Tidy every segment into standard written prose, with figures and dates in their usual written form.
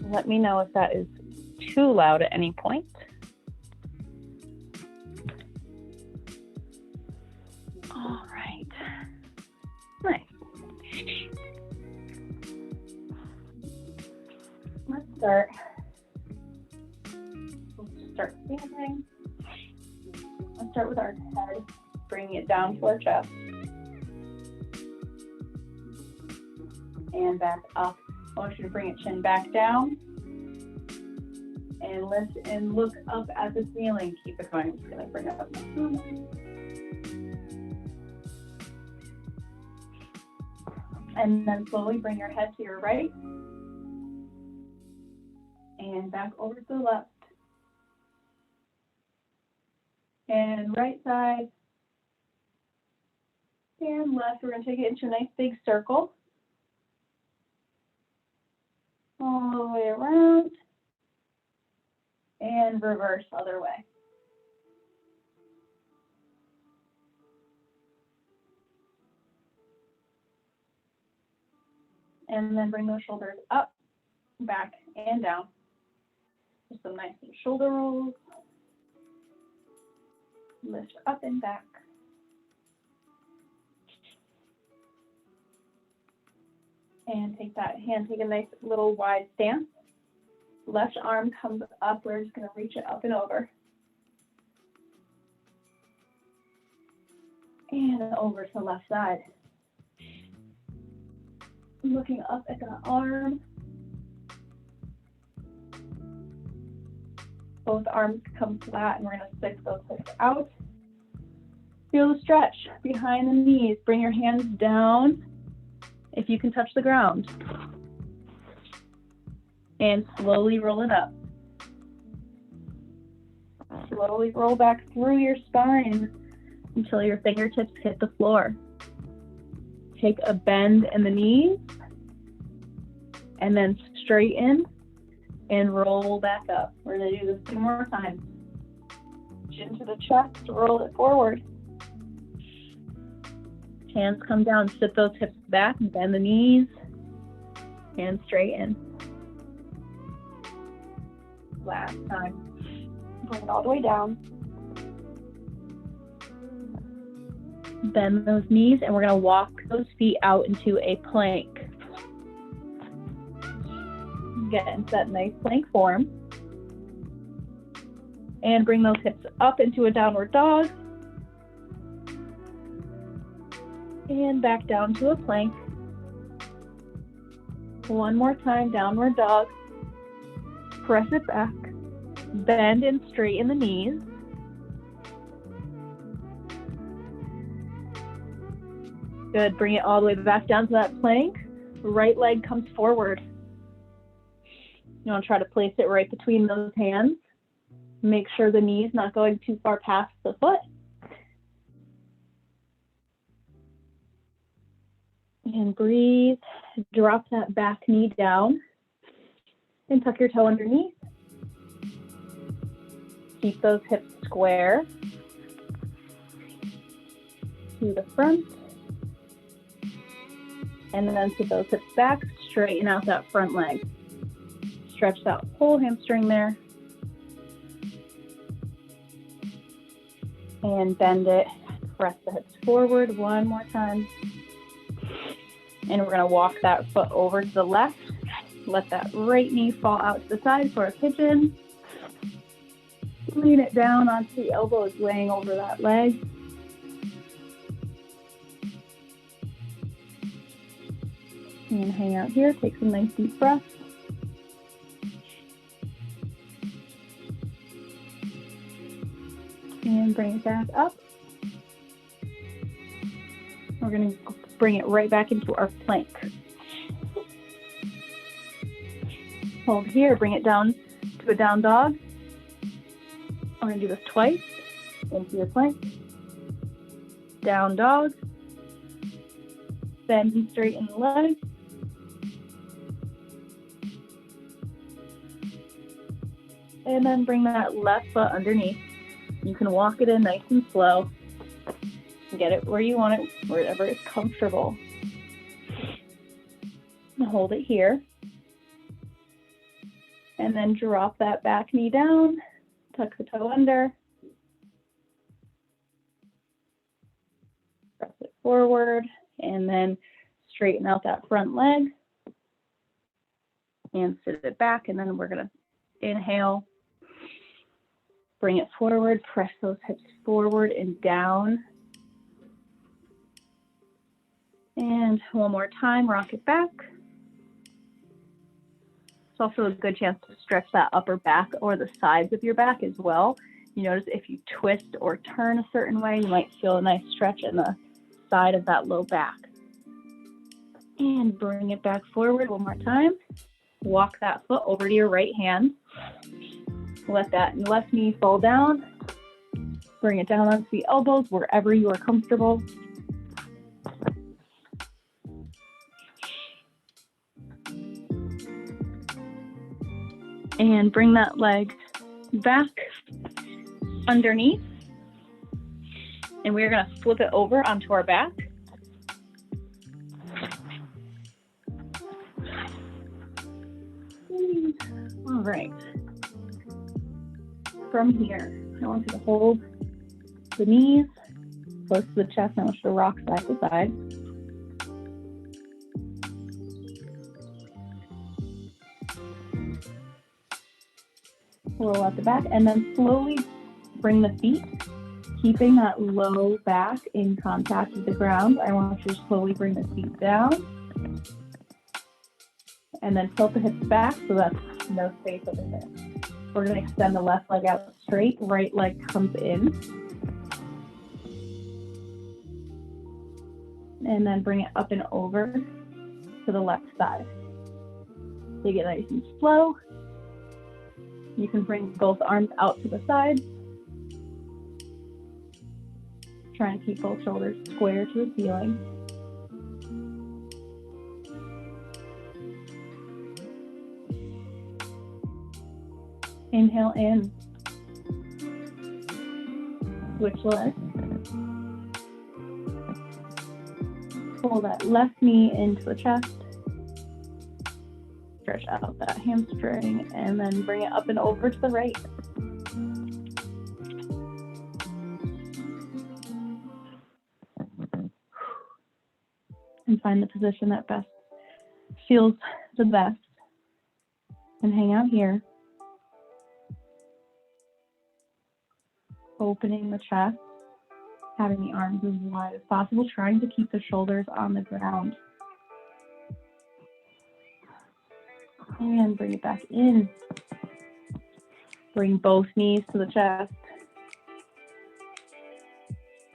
Let me know if that is too loud at any point. All right. Nice. Let's start. Let's start standing. Let's start with our head, bringing it down to our chest. And back up. I want you to bring it chin back down. And lift and look up at the ceiling. Keep it going. I'm just going to bring it up. And then slowly bring your head to your right. And back over to the left. And right side. And left. We're going to take it into a nice big circle. All the way around. And reverse other way. And then bring those shoulders up, back, and down. Just some nice shoulder rolls. Lift up and back. And take that hand, take a nice little wide stance. Left arm comes up. We're just going to reach it up and over. And over to the left side. Looking up at the arm. Both arms come flat, and we're going to stick those hips out. Feel the stretch behind the knees. Bring your hands down if you can touch the ground. And slowly roll it up. Slowly roll back through your spine until your fingertips hit the floor. Take a bend in the knees and then straighten and roll back up. We're going to do this 2 more times. Chin to the chest, roll it forward. Hands come down, sit those hips back, bend the knees, and straighten. Last time. Bring it all the way down. Bend those knees, and we're going to walk those feet out into a plank. Get into that nice plank form. And bring those hips up into a downward dog. And back down to a plank. One more time, downward dog. Press it back. Bend and straighten the knees. Good, bring it all the way back down to that plank. Right leg comes forward. You want to try to place it right between those hands. Make sure the knee's not going too far past the foot. And breathe. Drop that back knee down. And tuck your toe underneath. Keep those hips square. To the front. And then sit those hips back. Straighten out that front leg. Stretch that whole hamstring there. And bend it. Press the hips forward one more time. And we're going to walk that foot over to the left. Let that right knee fall out to the side for a pigeon. Lean it down onto the elbows laying over that leg. And hang out here. Take some nice deep breaths. And bring it back up. We're going to bring it right back into our plank. Hold here, bring it down to a down dog. We're going to do this twice. Into your plank. Down dog. Bend and straighten the leg. And then bring that left foot underneath. You can walk it in nice and slow. Get it where you want it, wherever it's comfortable. And hold it here. And then drop that back knee down, tuck the toe under, press it forward, and then straighten out that front leg and sit it back. And then we're gonna inhale, bring it forward, press those hips forward and down. And one more time, rock it back. It's also a good chance to stretch that upper back or the sides of your back as well. You notice if you twist or turn a certain way, you might feel a nice stretch in the side of that low back. And bring it back forward one more time. Walk that foot over to your right hand. Let that left knee fall down. Bring it down onto the elbows wherever you are comfortable. And bring that leg back underneath. And we're going to flip it over onto our back. All right. From here, I want you to hold the knees close to the chest. I want you to rock side to side. Roll out the back, and then slowly bring the feet, keeping that low back in contact with the ground. I want you to slowly bring the feet down, and then tilt the hips back so that's no space over there. We're going to extend the left leg out straight, right leg comes in, and then bring it up and over to the left side. Take it nice and slow. You can bring both arms out to the side. Try and keep both shoulders square to the ceiling. Inhale in. Switch legs. Pull that left knee into the chest. Stretch out that hamstring and then bring it up and over to the right. And find the position that best feels the best. And hang out here. Opening the chest, having the arms as wide as possible, trying to keep the shoulders on the ground. And bring it back in. Bring both knees to the chest.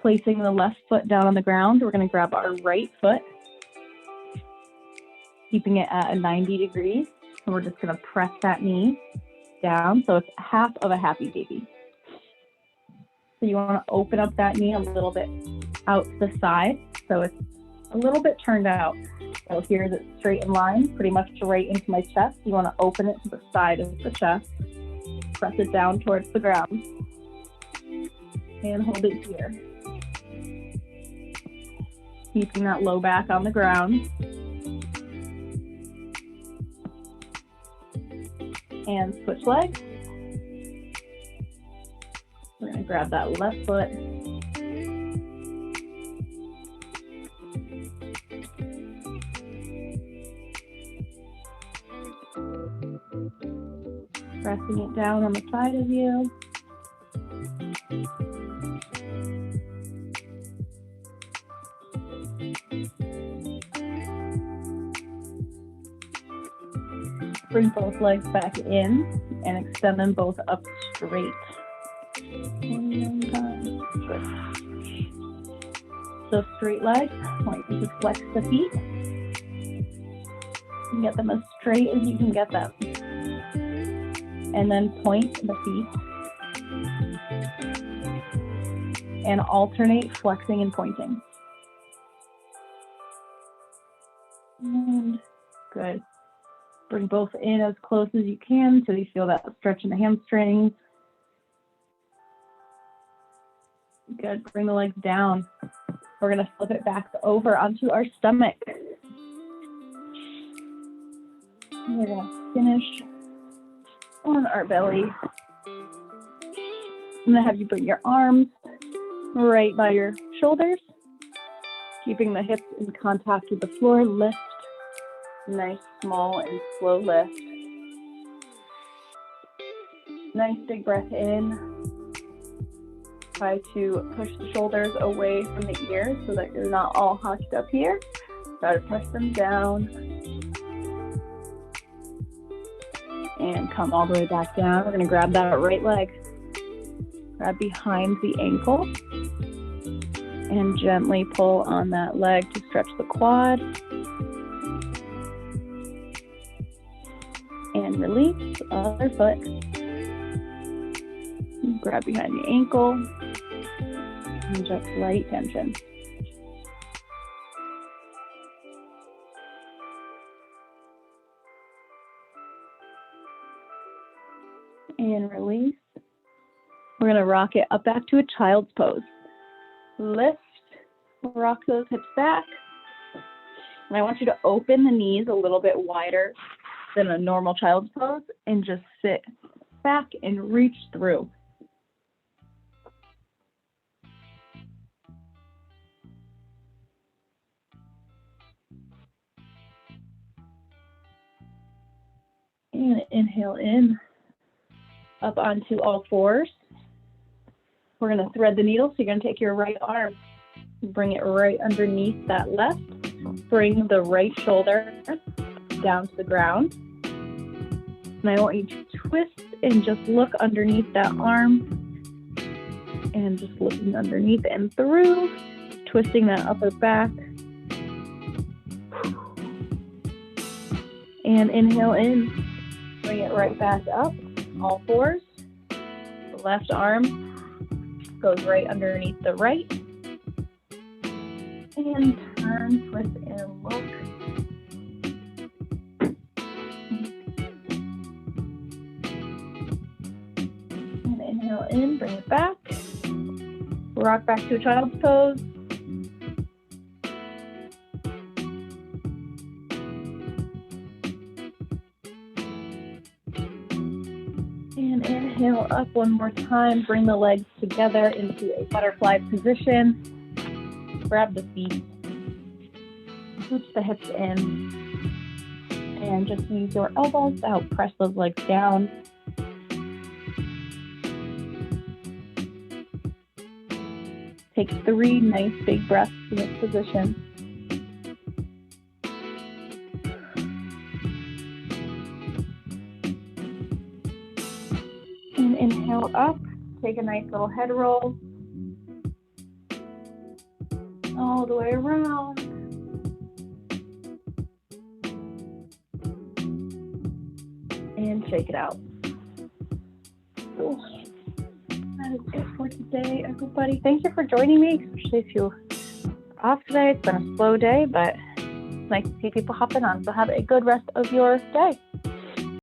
Placing the left foot down on the ground, we're going to grab our right foot, keeping it at a 90 degrees. And we're just going to press that knee down so it's half of a happy baby. So you want to open up that knee a little bit out to the side so it's a little bit turned out. So here's it straight in line, pretty much right into my chest. You want to open it to the side of the chest, press it down towards the ground, and hold it here. Keeping that low back on the ground. And switch legs. We're going to grab that left foot. Pressing it down on the side of you. Bring both legs back in and extend them both up straight. Good. So straight legs, I want you to flex the feet. And get them as straight as you can get them. And then point the feet. And alternate flexing and pointing. And good. Bring both in as close as you can so you feel that stretch in the hamstrings. Good. Bring the legs down. We're going to flip it back over onto our stomach. We're going to finish on our belly. I'm gonna have you bring your arms right by your shoulders, keeping the hips in contact with the floor. Lift, nice, small, and slow lift. Nice big breath in. Try to push the shoulders away from the ears so that you're not all hunched up here. Try to press them down. And come all the way back down. We're gonna grab that right leg. Grab behind the ankle. And gently pull on that leg to stretch the quad. And release the other foot. Grab behind the ankle. And just light tension. And release. We're going to rock it up back to a child's pose. Lift, rock those hips back. And I want you to open the knees a little bit wider than a normal child's pose and just sit back and reach through. And inhale in, up onto all fours. We're going to thread the needle, so you're going to take your right arm, bring it right underneath that left. Bring the right shoulder down to the ground. And I want you to twist and just look underneath that arm. And just looking underneath and through, twisting that upper back. And inhale in. Bring it right back up, all fours. The left arm goes right underneath the right. And turn, twist, and look. And inhale in, bring it back. Rock back to a child's pose. And inhale up one more time. Bring the legs together into a butterfly position. Grab the feet. Scooch the hips in. And just use your elbows to help press those legs down. Take 3 nice big breaths in this position. And inhale up, take a nice little head roll. All the way around. And shake it out. Cool. That is it for today, everybody. Thank you for joining me, especially if you're off today. It's been a slow day, but it's nice to see people hopping on. So have a good rest of your day.